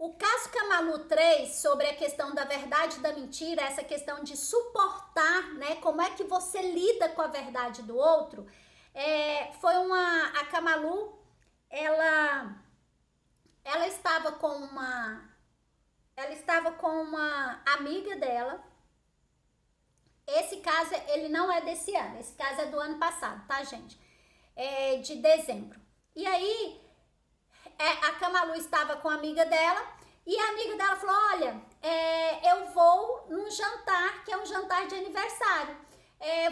O caso Camalu 3, sobre a questão da verdade e da mentira, essa questão de suportar, né? Como é que você lida com a verdade do outro, a Camalu, ela estava com uma amiga dela. Esse caso, ele não é desse ano, esse caso é do ano passado, tá, gente? É de dezembro. E aí, a Camalu estava com a amiga dela e a amiga dela falou, olha, eu vou num jantar, que é um jantar de aniversário,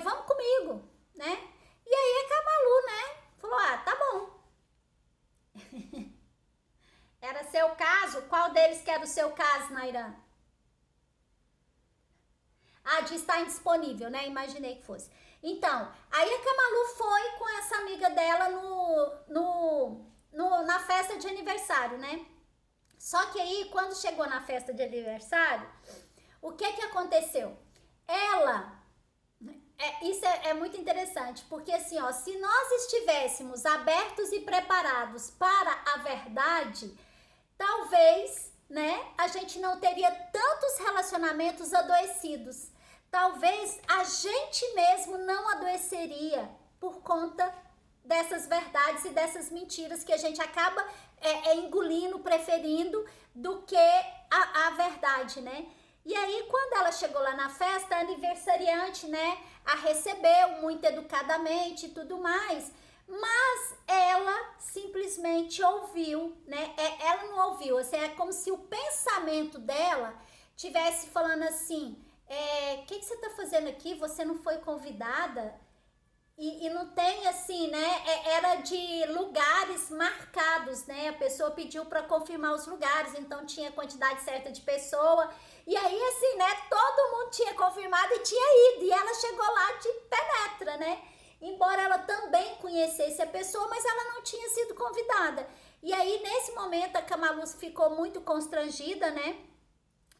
vamos comigo, né? E aí a Camalu, né, falou, tá bom. Era seu caso? Qual deles que era o seu caso, Nairan? De estar indisponível, né? Imaginei que fosse. Então, aí a Camalu foi com essa amiga dela na festa de aniversário, né? Só que aí, quando chegou na festa de aniversário, o que aconteceu? Isso é muito interessante, porque assim, ó, se nós estivéssemos abertos e preparados para a verdade, talvez, né, a gente não teria tantos relacionamentos adoecidos. Talvez a gente mesmo não adoeceria por conta dessas verdades e dessas mentiras que a gente acaba engolindo, preferindo do que a verdade, né? E aí, quando ela chegou lá na festa, a aniversariante, né, a recebeu muito educadamente e tudo mais, mas ela simplesmente ouviu, né? Ela não ouviu, assim, é como se o pensamento dela tivesse falando assim, que você tá fazendo aqui? Você não foi convidada? E não tem assim, né? Era de lugares marcados, né? A pessoa pediu para confirmar os lugares, então tinha quantidade certa de pessoa. E aí, assim, né? Todo mundo tinha confirmado e tinha ido. E ela chegou lá de penetra, né? Embora ela também conhecesse a pessoa, mas ela não tinha sido convidada. E aí, nesse momento, a Camalu ficou muito constrangida, né?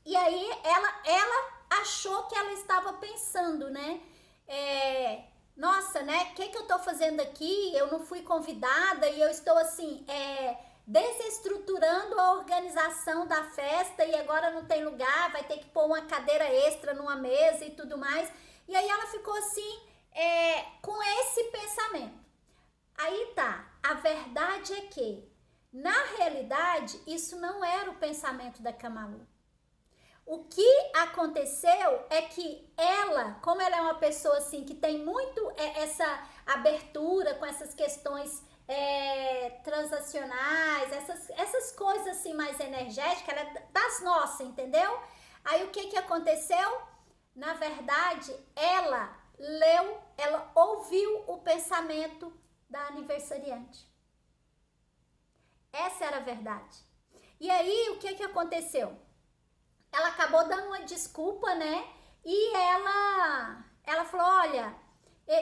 E aí, ela achou que ela estava pensando, né? Nossa, né? O que eu tô fazendo aqui? Eu não fui convidada e eu estou assim, desestruturando a organização da festa e agora não tem lugar, vai ter que pôr uma cadeira extra numa mesa e tudo mais. E aí ela ficou assim, com esse pensamento. Aí tá, a verdade é que, na realidade, isso não era o pensamento da Camalu. O que aconteceu é que ela, como ela é uma pessoa assim que tem muito essa abertura com essas questões transacionais, essas coisas assim mais energéticas, ela é das nossas, entendeu? Aí o que aconteceu? Na verdade, ela ouviu o pensamento da aniversariante. Essa era a verdade. E aí o que aconteceu? Ela acabou dando uma desculpa, né? E ela falou, olha,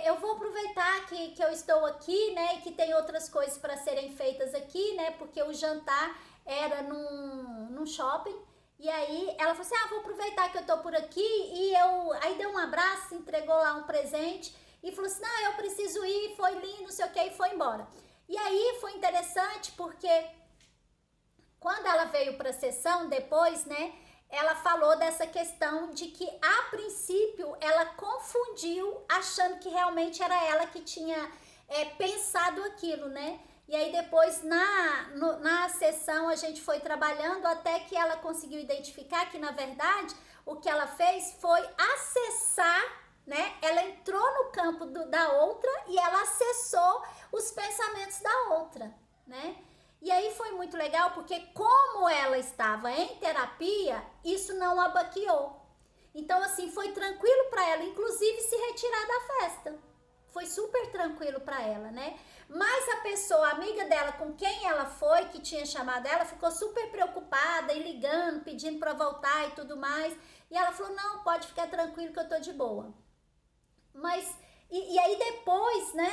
eu vou aproveitar que eu estou aqui, né? E que tem outras coisas para serem feitas aqui, né? Porque o jantar era num shopping. E aí ela falou assim, vou aproveitar que eu tô por aqui. E aí deu um abraço, entregou lá um presente. E falou assim, não, eu preciso ir, foi lindo, não sei o que, e foi embora. E aí foi interessante porque quando ela veio para a sessão depois, né? Ela falou dessa questão de que, a princípio, ela confundiu, achando que realmente era ela que tinha pensado aquilo, né? E aí depois, na sessão, a gente foi trabalhando até que ela conseguiu identificar que, na verdade, o que ela fez foi acessar, né? Ela entrou no campo da outra e ela acessou os pensamentos da outra, né? E aí foi muito legal porque como ela estava em terapia, isso não a baqueou. Então assim, foi tranquilo para ela, inclusive se retirar da festa. Foi super tranquilo para ela, né? Mas a pessoa, a amiga dela com quem ela foi, que tinha chamado ela, ficou super preocupada e ligando, pedindo para voltar e tudo mais. E ela falou, não, pode ficar tranquilo que eu tô de boa. Mas, e aí depois, né?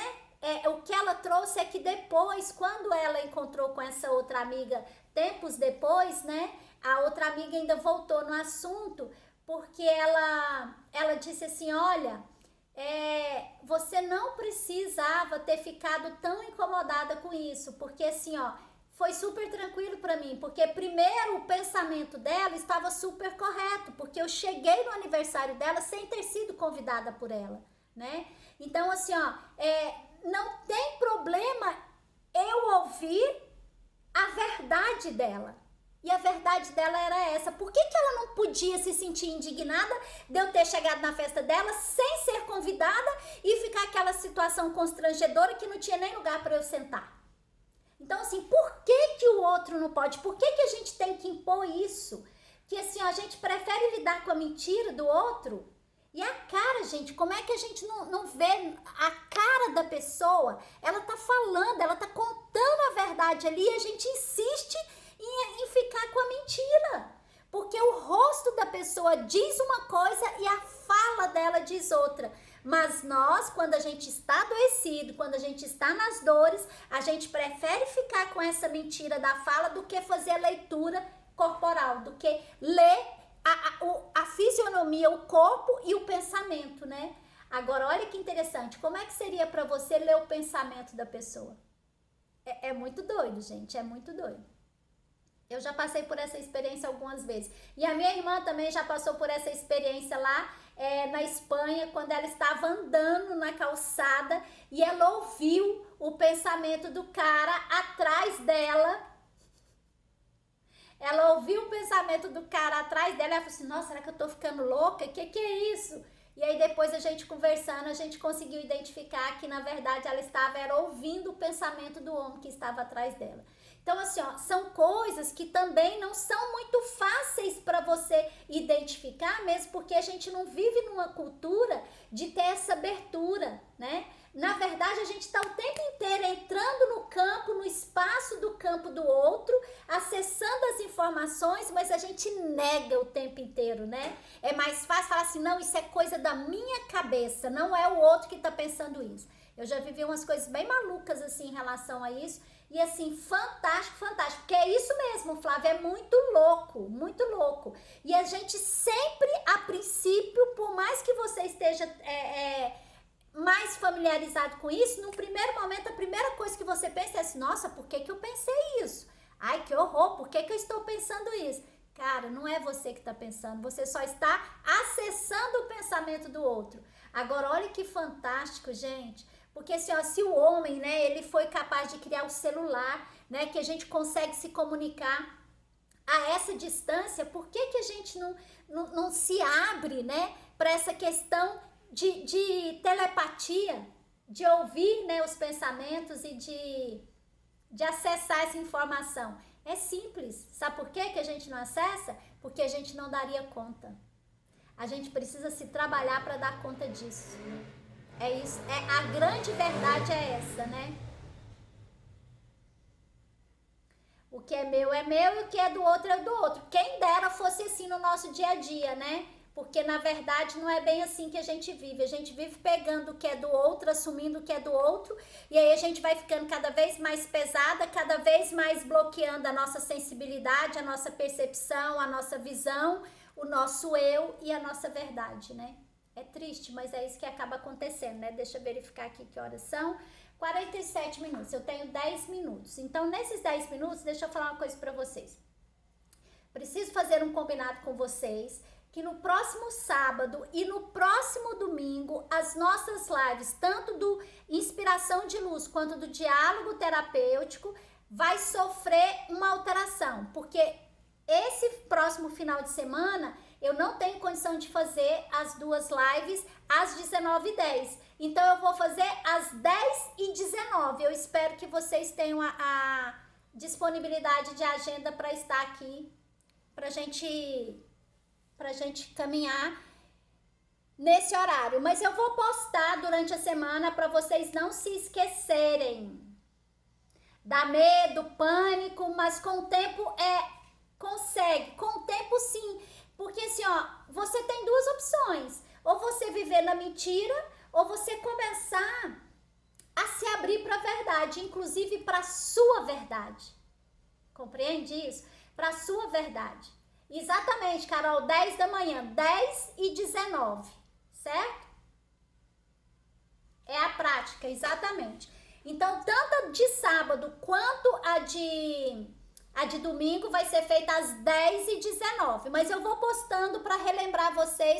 O que ela trouxe é que depois, quando ela encontrou com essa outra amiga, tempos depois, né? A outra amiga ainda voltou no assunto, porque ela disse assim, olha, você não precisava ter ficado tão incomodada com isso, porque assim, ó, foi super tranquilo para mim, porque primeiro o pensamento dela estava super correto, porque eu cheguei no aniversário dela sem ter sido convidada por ela, né? Então, assim, ó, não tem problema eu ouvir a verdade dela. E a verdade dela era essa. Por que ela não podia se sentir indignada de eu ter chegado na festa dela sem ser convidada e ficar aquela situação constrangedora que não tinha nem lugar para eu sentar? Então, assim, por que o outro não pode? Por que a gente tem que impor isso? Que, assim, a gente prefere lidar com a mentira do outro? E a cara, gente, como é que a gente não vê a cara da pessoa? Ela tá falando, ela tá contando a verdade ali e a gente insiste em ficar com a mentira. Porque o rosto da pessoa diz uma coisa e a fala dela diz outra. Mas nós, quando a gente está adoecido, quando a gente está nas dores, a gente prefere ficar com essa mentira da fala do que fazer a leitura corporal, do que ler a fisionomia, o corpo e o pensamento, né? Agora, olha que interessante, como é que seria para você ler o pensamento da pessoa? É muito doido, gente, é muito doido. Eu já passei por essa experiência algumas vezes. E a minha irmã também já passou por essa experiência lá na Espanha, quando ela estava andando na calçada e ela ouviu o pensamento do cara atrás dela. Ela ouviu o pensamento do cara atrás dela e ela falou assim, nossa, será que eu tô ficando louca? Que é isso? E aí depois a gente conversando, a gente conseguiu identificar que na verdade ela estava ouvindo o pensamento do homem que estava atrás dela. Então, assim, ó, são coisas que também não são muito fáceis para você identificar, mesmo porque a gente não vive numa cultura de ter essa abertura, né? Na verdade, a gente está o tempo inteiro entrando no campo, no espaço do campo do outro, acessando as informações, mas a gente nega o tempo inteiro, né? É mais fácil falar assim, não, isso é coisa da minha cabeça, não é o outro que está pensando isso. Eu já vivi umas coisas bem malucas, assim, em relação a isso. E assim, fantástico, fantástico. Porque é isso mesmo, Flávia, é muito louco, muito louco. E a gente sempre, a princípio, por mais que você esteja mais familiarizado com isso, no primeiro momento, a primeira coisa que você pensa é assim, nossa, por que eu pensei isso? Ai, que horror, por que eu estou pensando isso? Cara, não é você que está pensando, você só está acessando o pensamento do outro. Agora, olha que fantástico, gente. Porque assim, ó, se o homem, né, ele foi capaz de criar o celular, né, que a gente consegue se comunicar a essa distância, por que a gente não se abre, né, para essa questão de telepatia, de ouvir, né, os pensamentos e de acessar essa informação? É simples. Sabe por que a gente não acessa? Porque a gente não daria conta. A gente precisa se trabalhar para dar conta disso. É isso, a grande verdade é essa, né? O que é meu e o que é do outro é do outro. Quem dera fosse assim no nosso dia a dia, né? Porque na verdade não é bem assim que a gente vive. A gente vive pegando o que é do outro, assumindo o que é do outro, e aí a gente vai ficando cada vez mais pesada, cada vez mais bloqueando a nossa sensibilidade, a nossa percepção, a nossa visão, o nosso eu e a nossa verdade, né? É triste, mas é isso que acaba acontecendo, né? Deixa eu verificar aqui que horas são. 47 minutos, eu tenho 10 minutos. Então, nesses 10 minutos, deixa eu falar uma coisa pra vocês. Preciso fazer um combinado com vocês, que no próximo sábado e no próximo domingo, as nossas lives, tanto do Inspiração de Luz quanto do Diálogo Terapêutico, vai sofrer uma alteração, porque esse próximo final de semana eu não tenho condição de fazer as duas lives às 19h10. Então eu vou fazer às 10h19. Eu espero que vocês tenham a disponibilidade de agenda para estar aqui, pra gente caminhar nesse horário. Mas eu vou postar durante a semana para vocês não se esquecerem. Dá medo, pânico, mas com o tempo consegue. Com o tempo sim. Porque assim, ó, você tem duas opções. Ou você viver na mentira, ou você começar a se abrir para a verdade, inclusive para a sua verdade. Compreende isso? Para a sua verdade. Exatamente, Carol, 10 da manhã, 10h19, certo? É a prática, exatamente. Então, tanto a de sábado quanto a de domingo vai ser feita às 10h19. Mas eu vou postando para relembrar vocês